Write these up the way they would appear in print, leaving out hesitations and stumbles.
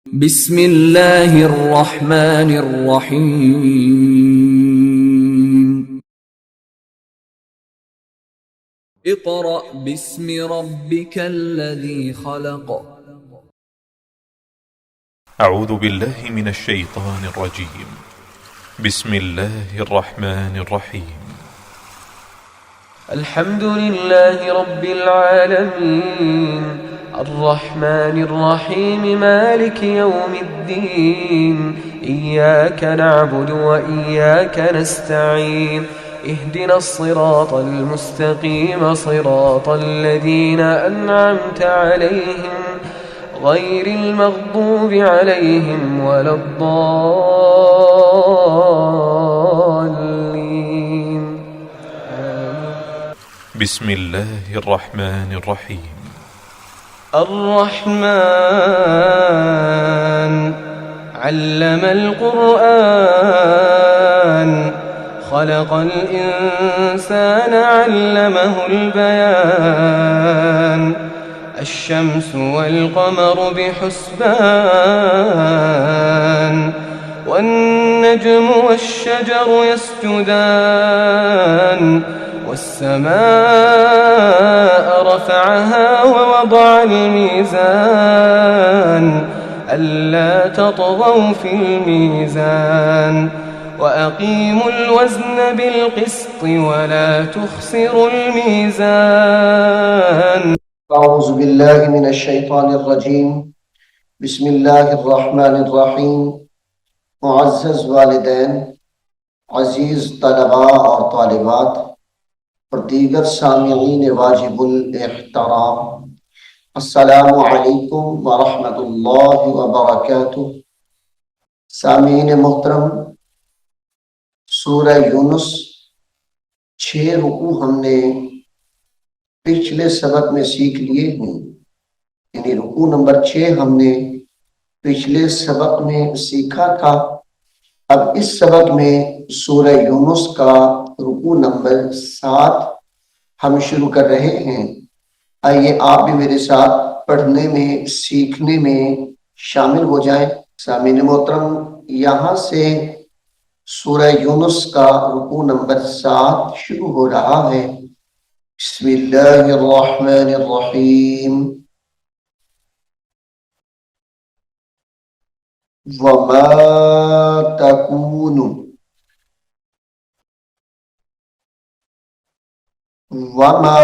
बिस्मिल्लाहिर रहमानिर रहीम। इक़रा बिस्मि रब्बिकल लज़ी खलक़। أعوذ بالله من الشيطان الرجيم. بسم الله الرحمن الرحيم. الحمد لله رب العالمين الرحمن الرحيم مالك يوم الدين. إياك نعبد وإياك نستعين. اهدنا الصراط المستقيم صراط الذين أنعمت عليهم غير المغضوب عليهم ولا الضالين. بسم الله الرحمن الرحيم. الرحمن علم القرآن خلق الإنسان علمه البيان. الشمس والقمر بحسبان والنجم والشجر يسجدان. والسماء رفعها ووضع الميزان ألا تطغوا في الميزان وأقيموا الوزن بالقسط ولا تخسروا الميزان. أعوذ بالله من الشैतानिर रजीम। बिस्मिल्लाहिर्रहमानिर्रहीम। मुअज़्ज़ज़ वालिदैन, अज़ीज़ तलबा और तालिबात और दीगर सामिईन वाजिबुल एहतराम, अस्सलामु अलैकुम व रहमतुल्लाहि व बरकातुहू। सामिईन मोहतरम, सूरह यूनुस 6 रुकू हमने पिछले सबक में सीख लिए हैं, यानी रुकू नंबर 6 हमने पिछले सबक में सीखा था। अब इस सबक में सूरह यूनुस का रुकू नंबर 7 हम शुरू कर रहे हैं। आइए आप भी मेरे साथ पढ़ने में सीखने में शामिल हो जाएं। सामीन मोहतरम, यहाँ से सूरह यूनुस का रुकू नंबर 7 शुरू हो रहा है। बिस्मिल्लाहिर्रहमानिर्रहीम। वमा तकूनु वमा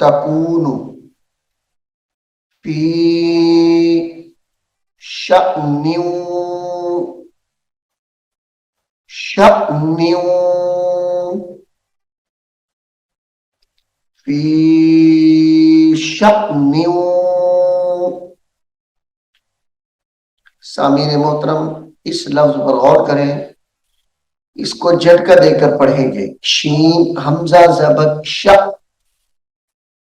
तकूनु फी शअनिन शअनिन फी शअनिन। सामीन मोहतरम, इस लफ्ज पर गौर करें, इसको झटका देकर पढ़ेंगे। शीन हमजा ज़बर श,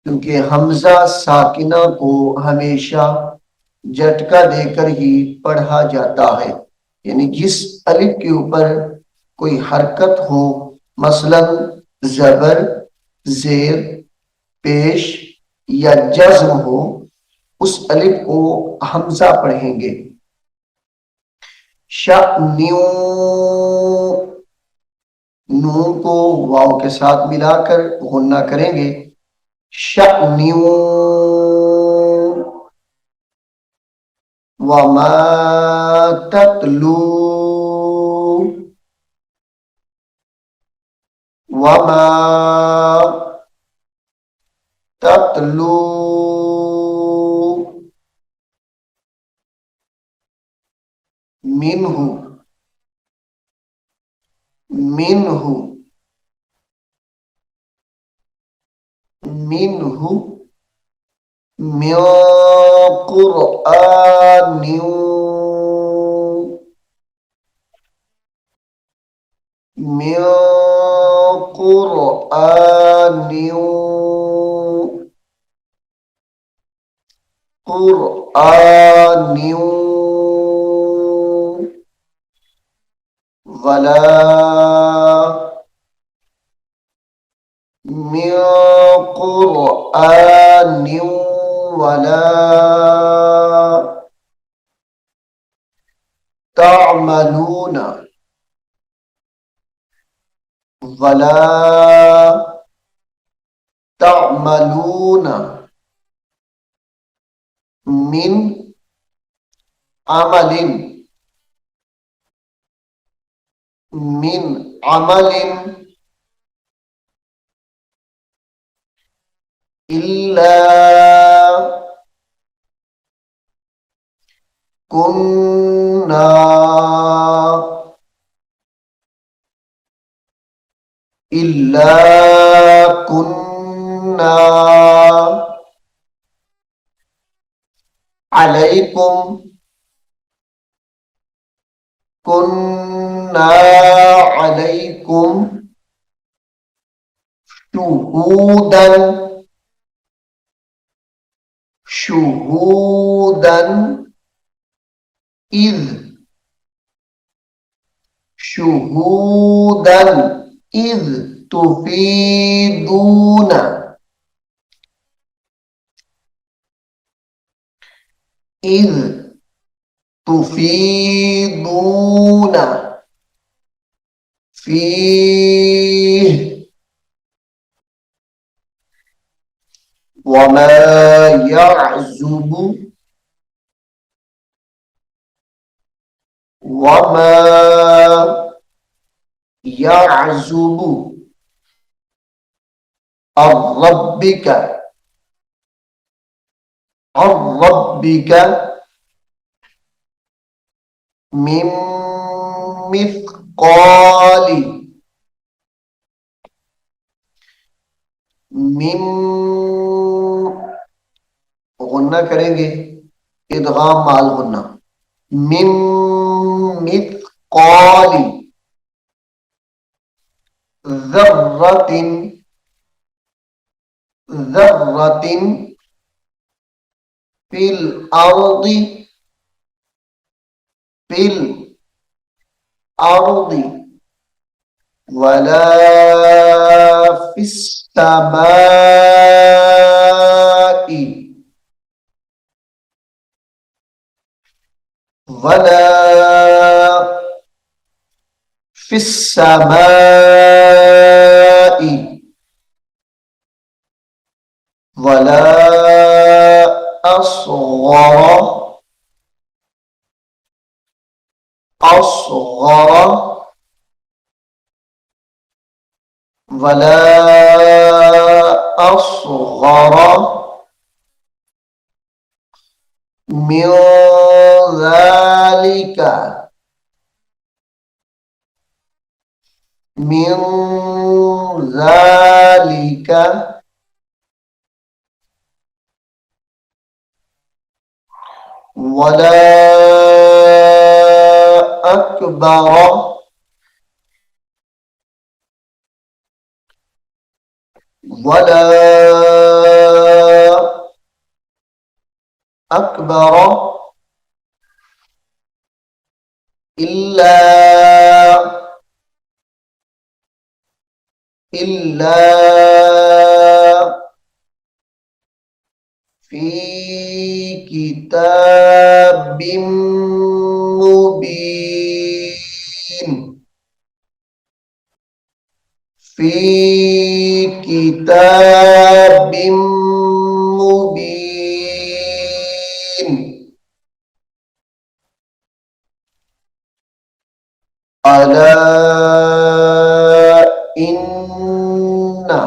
क्योंकि हमजा साकिना को हमेशा झटका देकर ही पढ़ा जाता है, यानी जिस अलिफ के ऊपर कोई हरकत हो, मसलन जबर, जेर, पेश या जज्म हो, उस अलिफ को हमजा पढ़ेंगे। शअनिन, नून को वाव के साथ मिलाकर गुन्ना करेंगे। शअनिन वमा ततलू वमा ततलू मिन्हु मिन्हु मिन्हु मिन क़ुरआनिन मिन क़ुरआनिन क़ुरआनिन वला मिन क़ुरआनिन वला تعملون ولا تعملون من عمل من عمل إلا كنا إلا كنا عليكم كنا عليكم شهودا شهودا إذ شهودا إذ تفيدون إذ تفيدون فيه وما يعزب وما يعزب عن ربك عن ربك من مثقال من गुन्ना करेंगे इदगाम माल गुन्ना मिन मिथकाली ज़र्रतिन ज़र्रतिन फिल अर्दी फिल अर्दी वला फिस समाई वला फिस समाई वला असग़र असग़र वला असग़र मिन ज़ालिका मिन ज़ालिका वला अकबर वला अकबर इल्ला इल्ला फी किताबिम मुबीन फी किताबिम मुबीन अला इन्ना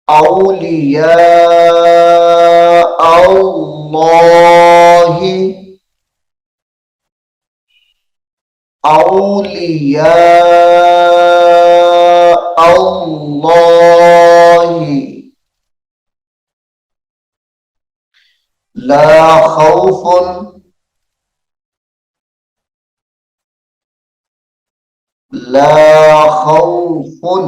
औलिया अल्लाहि औलिया अल्लाहि ला खौफुन ला खौफुन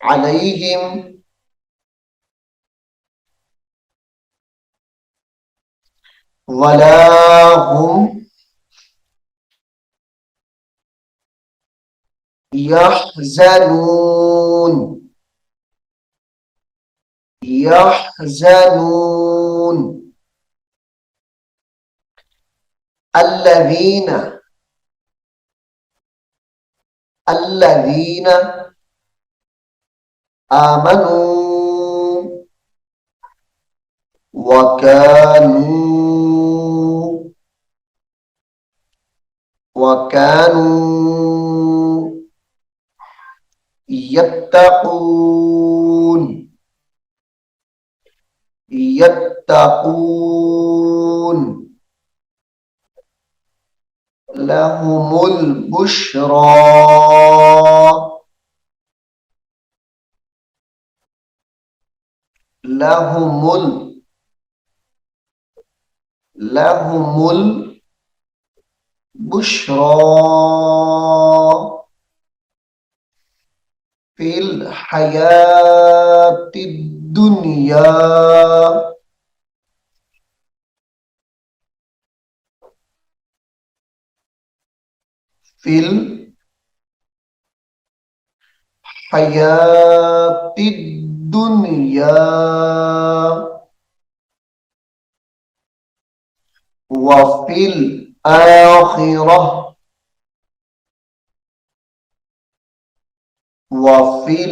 अलैहिम वला हुम यहज़नून يحزنون الذين الذين آمنوا وكانوا يتقون لهم البشرى لهم البشرى في الحياة الدنيا في الحياة الدنيا وفي الآخرة وفي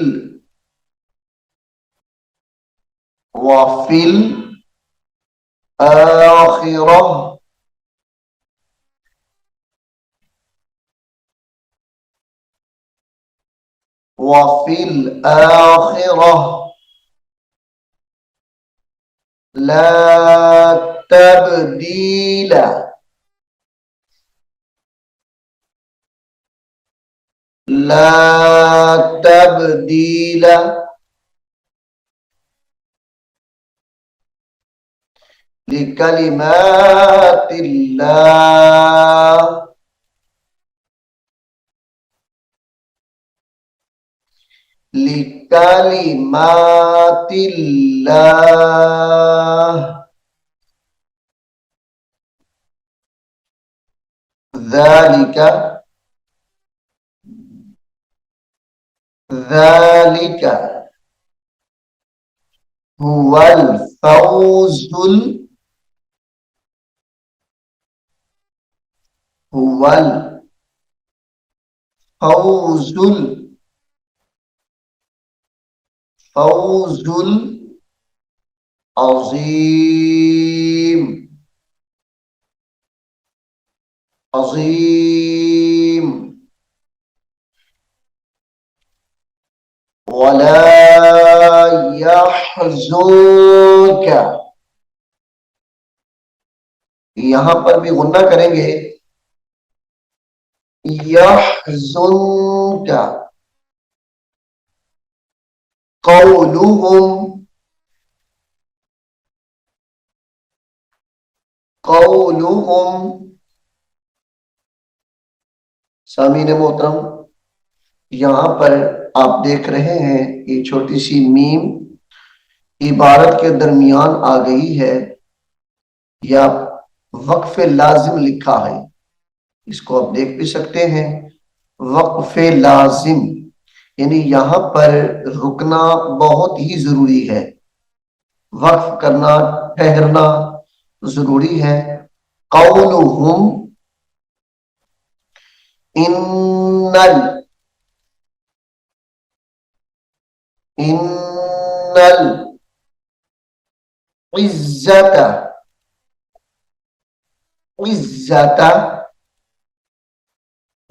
الآخرة وفي الآخرة لا تبديل لا تبديل لكلمات الله لكلمات الله ذلك هو هو الفوز العظيم ولا يحزنك यहां पर भी गुन्ना करेंगे यहजुनक कौलुहुम सामीन मोहतरम यहां पर आप देख रहे हैं ये छोटी सी मीम इबारत के दरमियान आ गई है या वक्फ लाजिम लिखा है इसको आप देख भी सकते हैं वक्फ लाजिम यानी यहां पर रुकना बहुत ही जरूरी है वक्फ करना ठहरना जरूरी है कौलुहुम इन्नल इज्जता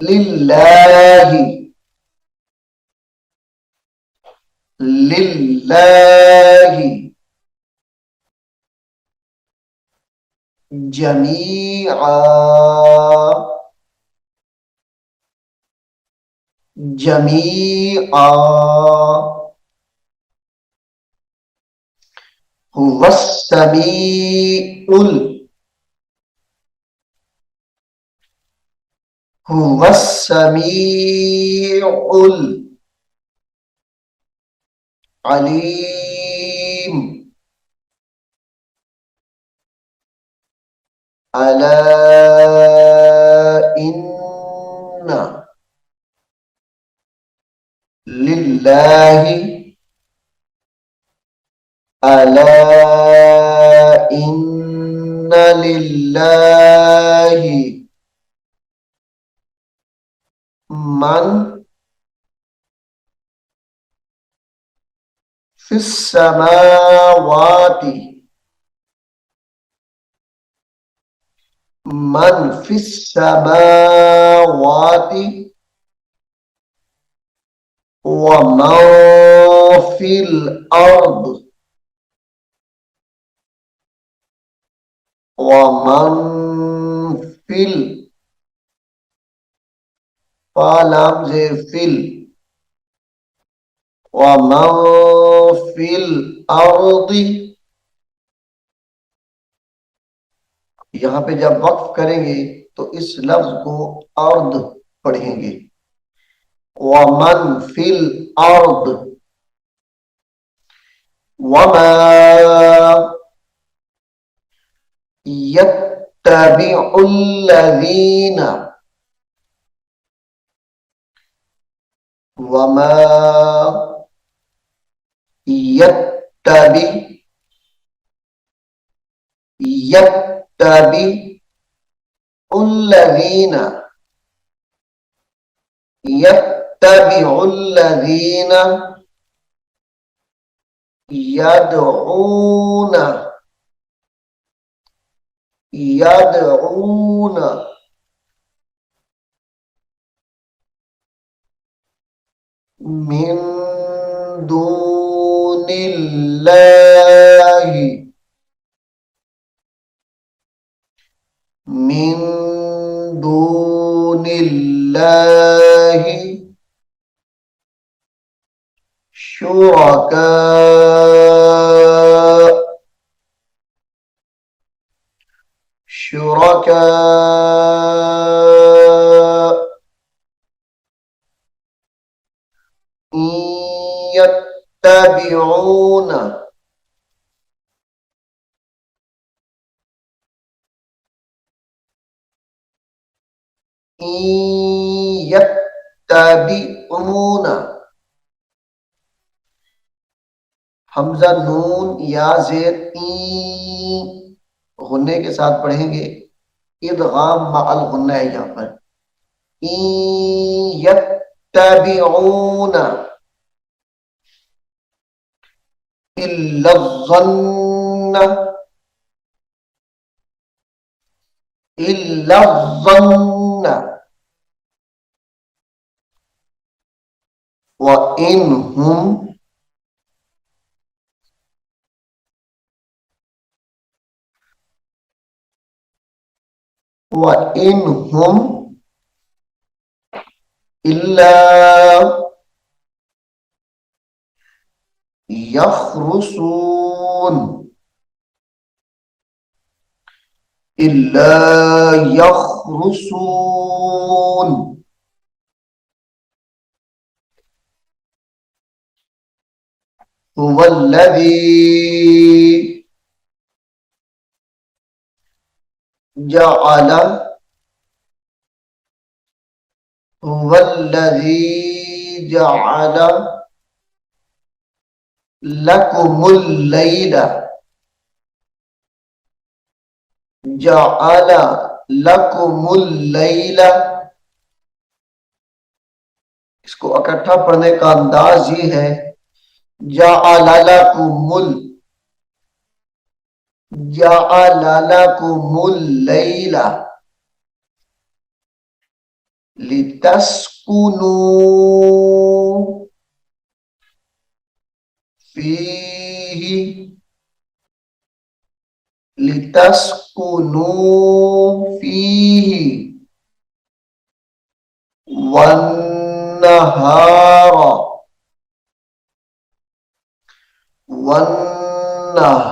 लिल्लाहि जमीआ हुवस्समीउल अलीम अला इन्ना लिल्लाहि अला इन्न लिल्लाहि मन फिस समावाति मन फिस समावाति व मन फिल अर्द व मन फिल फालाम जे फिल व मन फिल अर्दी। यहां पे जब वक्फ करेंगे तो इस लफ्ज को अर्द पढ़ेंगे। वमन फिल अर्द वमा यत्तबिउल्लज़ीना वमा यत्तबि यत्तबिउल्लज़ीना यत्तबिउल्लज़ीना यदऊना यदऊना मिन दूनिल्लाहि मिन दूनिल्लाहि शुरका शुरका यत्तबिऊना यत्तबिऊना हमजा नून या जेर ई गुन्ने के साथ पढ़ेंगे। इदगाम मअल गुन्ना है यहाँ पर। ई यत्तबिऊना इल्लज़्ज़न्न इल्लज़्ज़न्न व इनहुम व इनहुम इल्ला यखरुसून इल्ला यखरुसून हुवल्लज़ी जअल हुवल्लज़ी जअल लकुमुल लैला जअल लकुमुल लैला। इसको इकट्ठा पढ़ने का अंदाज ये है जअल लकुमुल लैला लितस्कुनू फीही लितस्कुनू फीही वन्नहारा वन्नहारा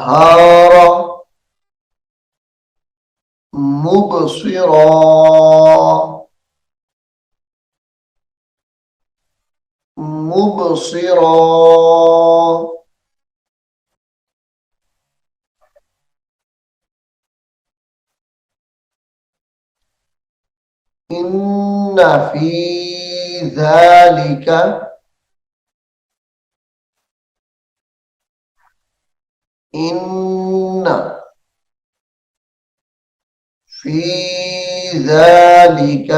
मुबसिरा मुबसिरा इन्ना फी ज़ालिका إن في ذلك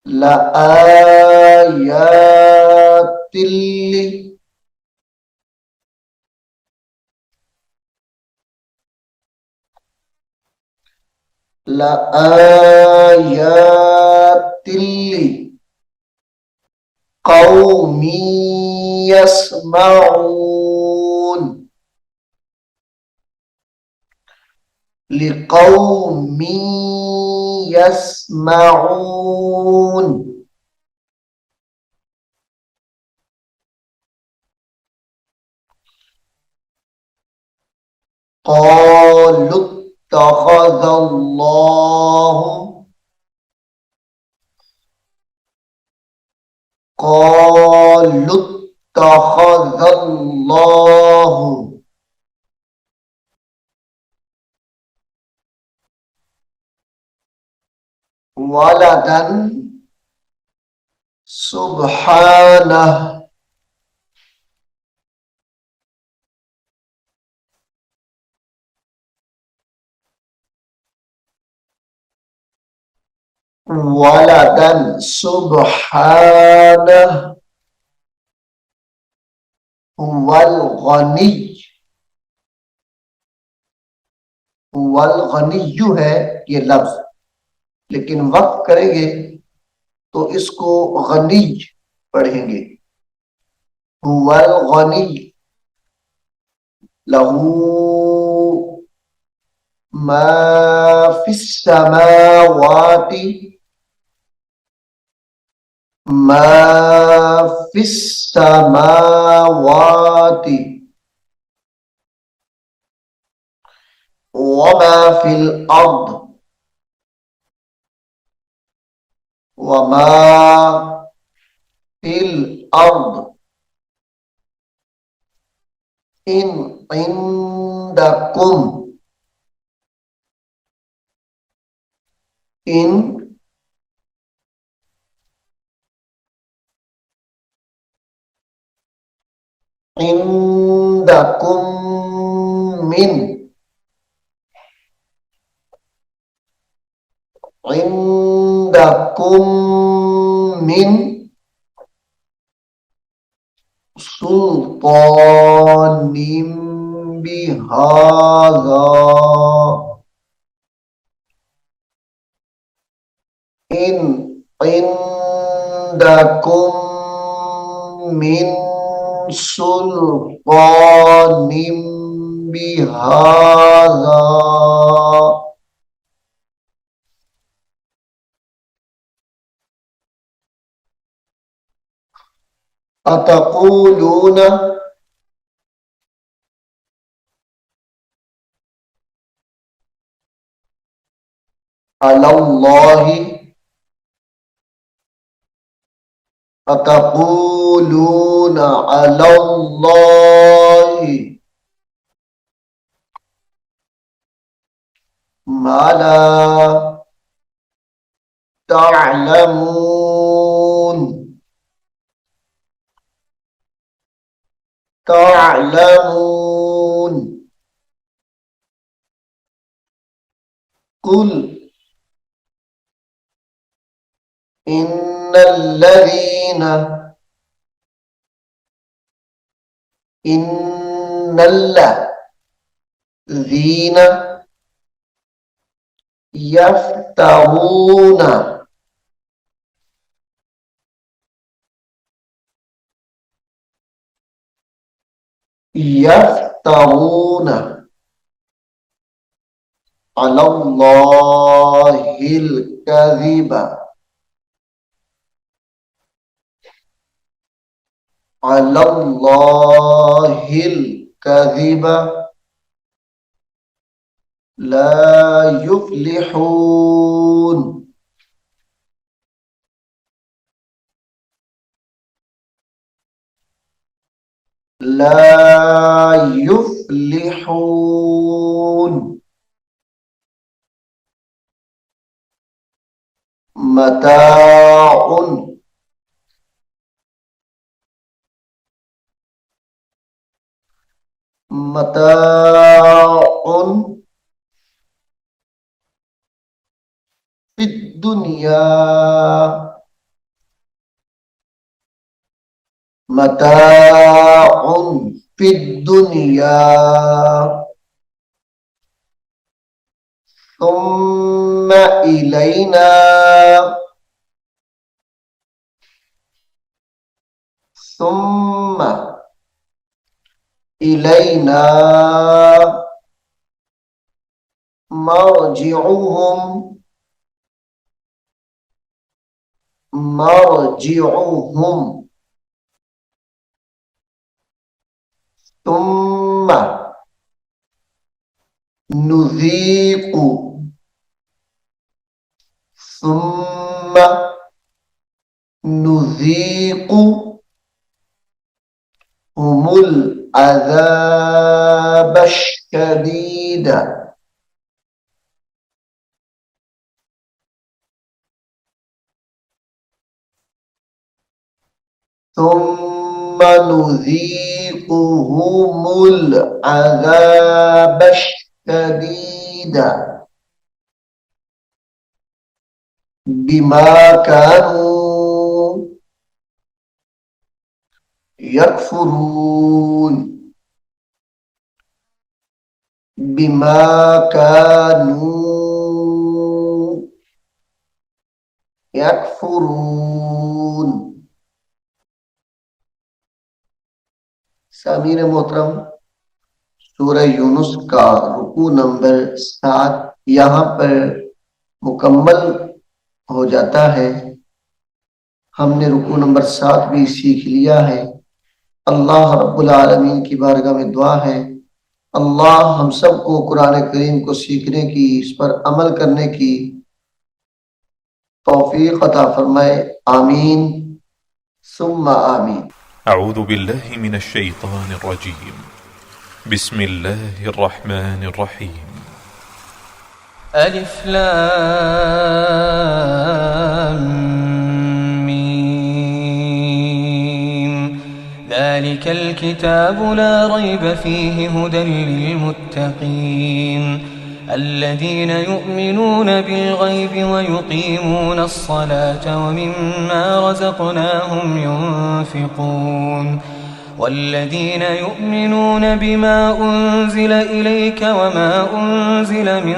لآيات لآيات لقوم يسمعون لقوم يسمعون قالوا اتخذ الله قالوا اتخذ الله ولدا سبحانه ولدا سبحانه هو الغني هو الغनी है ये लफ्ज, लेकिन वक्त करेंगे तो इसको गनी पढ़ेंगे. हुवल गनी लहू मा फिस समावाति मा फिस समावाति वमा फिल अर्द वमा फिल अर्द इन इंदकुम इन इंदकुम मिन इंदकुम मिन सुल्तानिम बिहाज़ा इन इंदकुम मिन सुल्तानिम बिहाज़ा अतक़ूलून अलल्लाहि अतक़ूलून अलल्लाहि मा ला तअलमून तअलमून कुल इन्नल्लज़ीना इन्नल्लज़ीना यफ्तहूना यफ्तहूना अलल्लाहिल कज़िबा अलल्लाहिल कज़िबा ला युफ्लिहून ला युफ्लिहून मताउन मताउन फिद दुनिया मताउन फिद दुनिया सुम्मा इलैना सुम्मा इलैना मर्जिउहुम मर्जिउहुम सुम्मा नुज़ीक़ु सुम्मा नुज़ीक़ु हुमुल अज़ाब अश-शदीद सुम्मा नुज़ीक़ुहुमुल अज़ाब अश-शदीद बिमा कानू यकफुरून बिमा कानू यकफुरून। सामीर मोहतरम, सूरह यूनुस का रुकू नंबर 7 यहाँ पर मुकम्मल हो जाता है। हमने रुकू नंबर 7 भी सीख लिया है। अल्लाह रब्बुल आलमीन की बारगाह में दुआ है, अल्लाह हम सबको कुरान करीम को सीखने की, इस पर अमल करने की तौफीक अता फरमाए। आमीन सुम्मा आमीन। أعوذ بالله من الشيطان الرجيم بسم الله الرحمن الرحيم ألف لام ميم ذلك الكتاب لا ريب فيه هدى للمتقين الذين يؤمنون بالغيب ويقيمون الصلاة ومما رزقناهم ينفقون والذين يؤمنون بما أنزل إليك وما أنزل من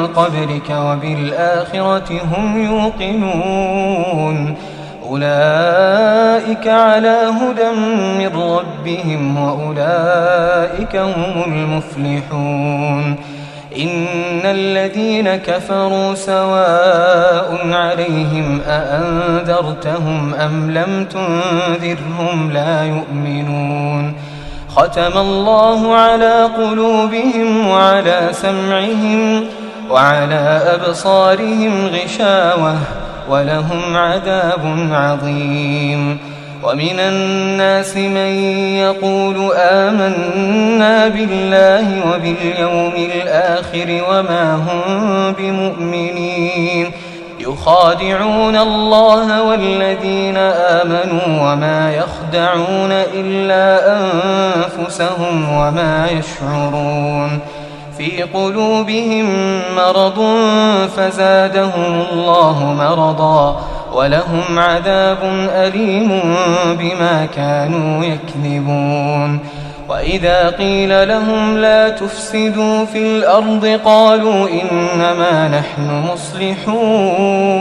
قبلك وبالآخرة هم يوقنون أولئك على هدى من ربهم وأولئك هم المفلحون إن الذين كفروا سواء عليهم أأنذرتهم أم لم تنذرهم لا يؤمنون ختم الله على قلوبهم وعلى سمعهم وعلى أبصارهم غشاوة ولهم عذاب عظيم ومن الناس من يقول آمنا بالله وباليوم الآخر وما هم بمؤمنين يخادعون الله والذين آمنوا وما يخدعون إلا أنفسهم وما يشعرون في قلوبهم مرض فزادهم الله مرضا ولهم عذاب أليم بما كانوا يكذبون وإذا قيل لهم لا تفسدوا في الأرض قالوا إنما نحن مصلحون